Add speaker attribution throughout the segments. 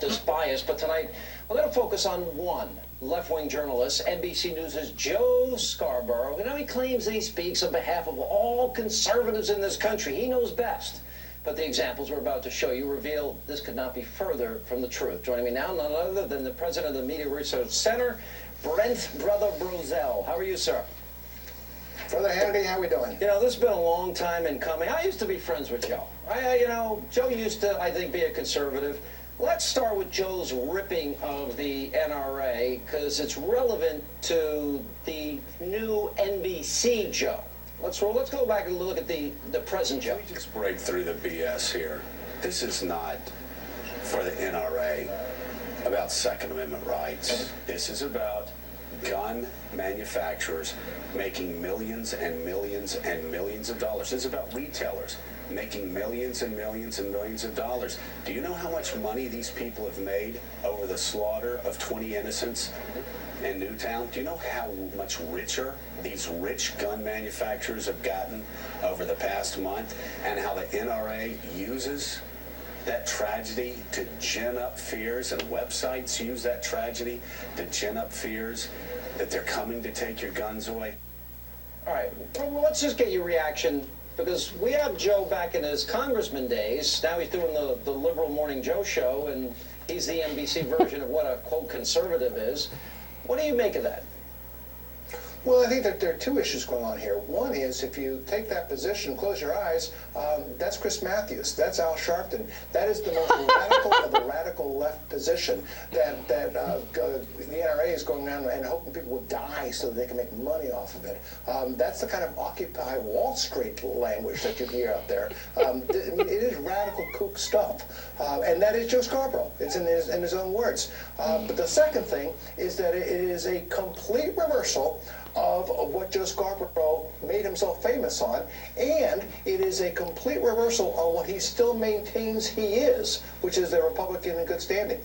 Speaker 1: leftist bias, but tonight we're going to focus on one left-wing journalist, NBC News' Joe Scarborough. You know, he claims that he speaks on behalf of all conservatives in this country. He knows best. But the examples we're about to show you reveal this could not be further from the truth. Joining me now, none other than the president of the Media Research Center, Brent, brother Bozell. How are you, sir?
Speaker 2: Brother Hannity, how we doing?
Speaker 1: You know, this has been a long time in coming. I used to be friends with Joe. Joe used to, I think, be a conservative. Let's start with Joe's ripping of the NRA, because it's relevant to the new NBC Joe. Let's go back and look at the present Joe.
Speaker 3: Can we just break through the BS here? This is not for the NRA about Second Amendment rights. This is about gun manufacturers making millions and millions and millions of dollars. This is about retailers making millions and millions and millions of dollars. Do you know how much money these people have made over the slaughter of 20 innocents in Newtown? Do you know how much richer these rich gun manufacturers have gotten over the past month, and how the NRA uses that tragedy to gin up fears, and websites use that tragedy to gin up fears that they're coming to take your guns away?
Speaker 1: All right, well, let's just get your reaction, because we have Joe back in his congressman days. Now he's doing the liberal Morning Joe show, and he's the NBC version of what a, quote, conservative is. What do you make of that?
Speaker 2: Well, I think that there are two issues going on here. One is, if you take that position, close your eyes, that's Chris Matthews, that's Al Sharpton. That is the most radical of the radical left position that the NRA is going around and hoping people will die so that they can make money off of it. That's the kind of Occupy Wall Street language that you hear out there. It is radical kook stuff. And that is Joe Scarborough. It's in his own words. But the second thing is that it is a complete reversal of what Joe Scarborough made himself famous on, and it is a complete reversal on what he still maintains he is, which is a Republican in good standing.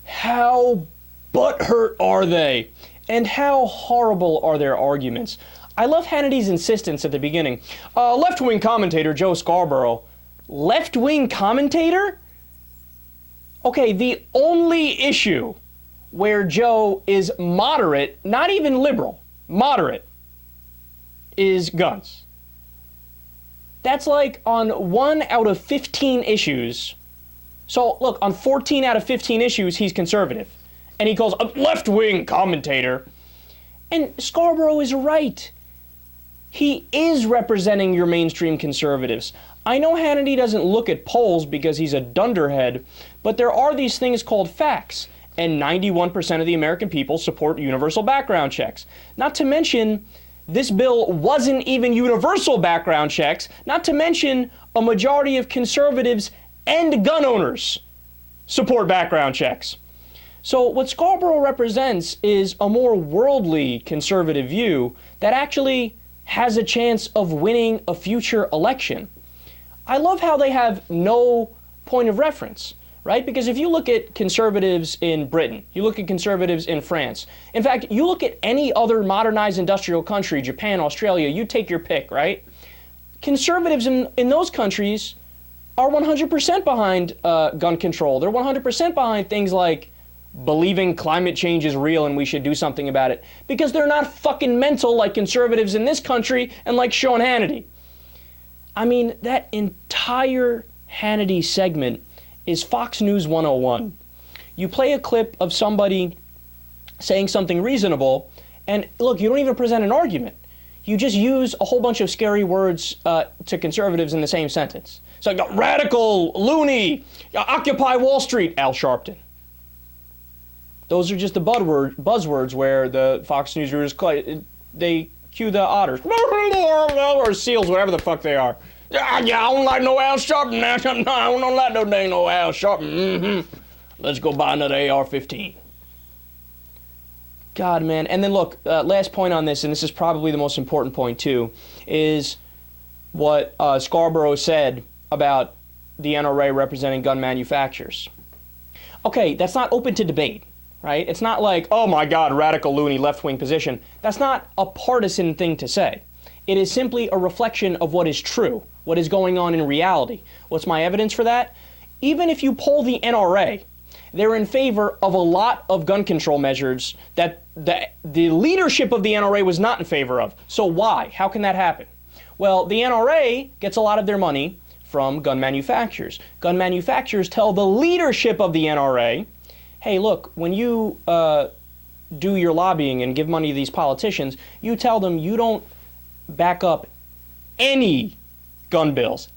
Speaker 4: How butthurt are they? And how horrible are their arguments? I love Hannity's insistence at the beginning. Left-wing commentator Joe Scarborough. Left-wing commentator? Okay, the only issue where Joe is moderate, not even liberal, moderate, is guns. That's like on 1 out of 15 issues. So look, on 14 out of 15 issues, he's conservative. And he calls a left-wing commentator. And Scarborough is right. He is representing your mainstream conservatives. I know Hannity doesn't look at polls because he's a dunderhead, but there are these things called facts. And 91% of the American people support universal background checks. Not to mention, this bill wasn't even universal background checks, not to mention a majority of conservatives and gun owners support background checks. So what Scarborough represents is a more worldly conservative view that actually has a chance of winning a future election. I love how they have no point of reference. Right? Because if you look at conservatives in Britain, you look at conservatives in France, in fact, you look at any other modernized industrial country, Japan, Australia, you take your pick, right? Conservatives in those countries are 100% behind gun control. They're 100% behind things like believing climate change is real and we should do something about it, because they're not fucking mental like conservatives in this country and like Sean Hannity. I mean, that entire Hannity segment is Fox News 101. You play a clip of somebody saying something reasonable, and look, you don't even present an argument. You just use a whole bunch of scary words to conservatives in the same sentence. It's like radical, loony, Occupy Wall Street, Al Sharpton. Those are just the buzzwords where the Fox News readers, they cue the otters, or seals, whatever the fuck they are. Yeah, I don't like no Al Sharpton. I don't like no dang no Al Sharpton. Let's go buy another AR-15. God, man. And then look, last point on this, and this is probably the most important point too, is what Scarborough said about the NRA representing gun manufacturers. Okay, that's not open to debate, right? It's not like, oh my God, radical loony left-wing position. That's not a partisan thing to say. It is simply a reflection of what is true, what is going on in reality. What's my evidence for that? even if you poll the NRA, they're in favor of a lot of gun control measures that the leadership of the NRA was not in favor of. So why? How can that happen? Well, the NRA gets a lot of their money from gun manufacturers. Gun manufacturers tell the leadership of the NRA, hey, look, when you do your lobbying and give money to these politicians, you tell them you don't back up any gun bills.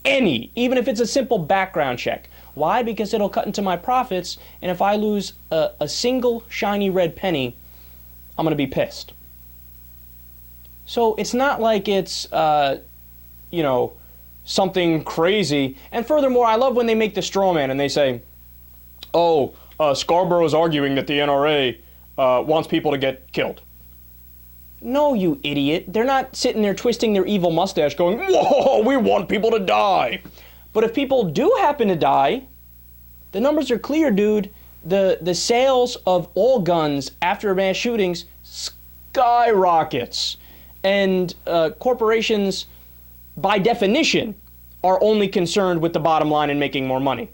Speaker 4: Any, even if it's a simple background check. Why? Because it'll cut into my profits, and if I lose a single shiny red penny, I'm going to be pissed. So it's not like it's, something crazy. And furthermore, I love when they make the straw man and they say, oh, Scarborough's arguing that the NRA wants people to get killed. No, you idiot. They're not sitting there twisting their evil mustache going, whoa, we want people to die. But if people do happen to die, the numbers are clear, dude. The sales of all guns after mass shootings skyrockets. And corporations, by definition, are only concerned with the bottom line and making more money.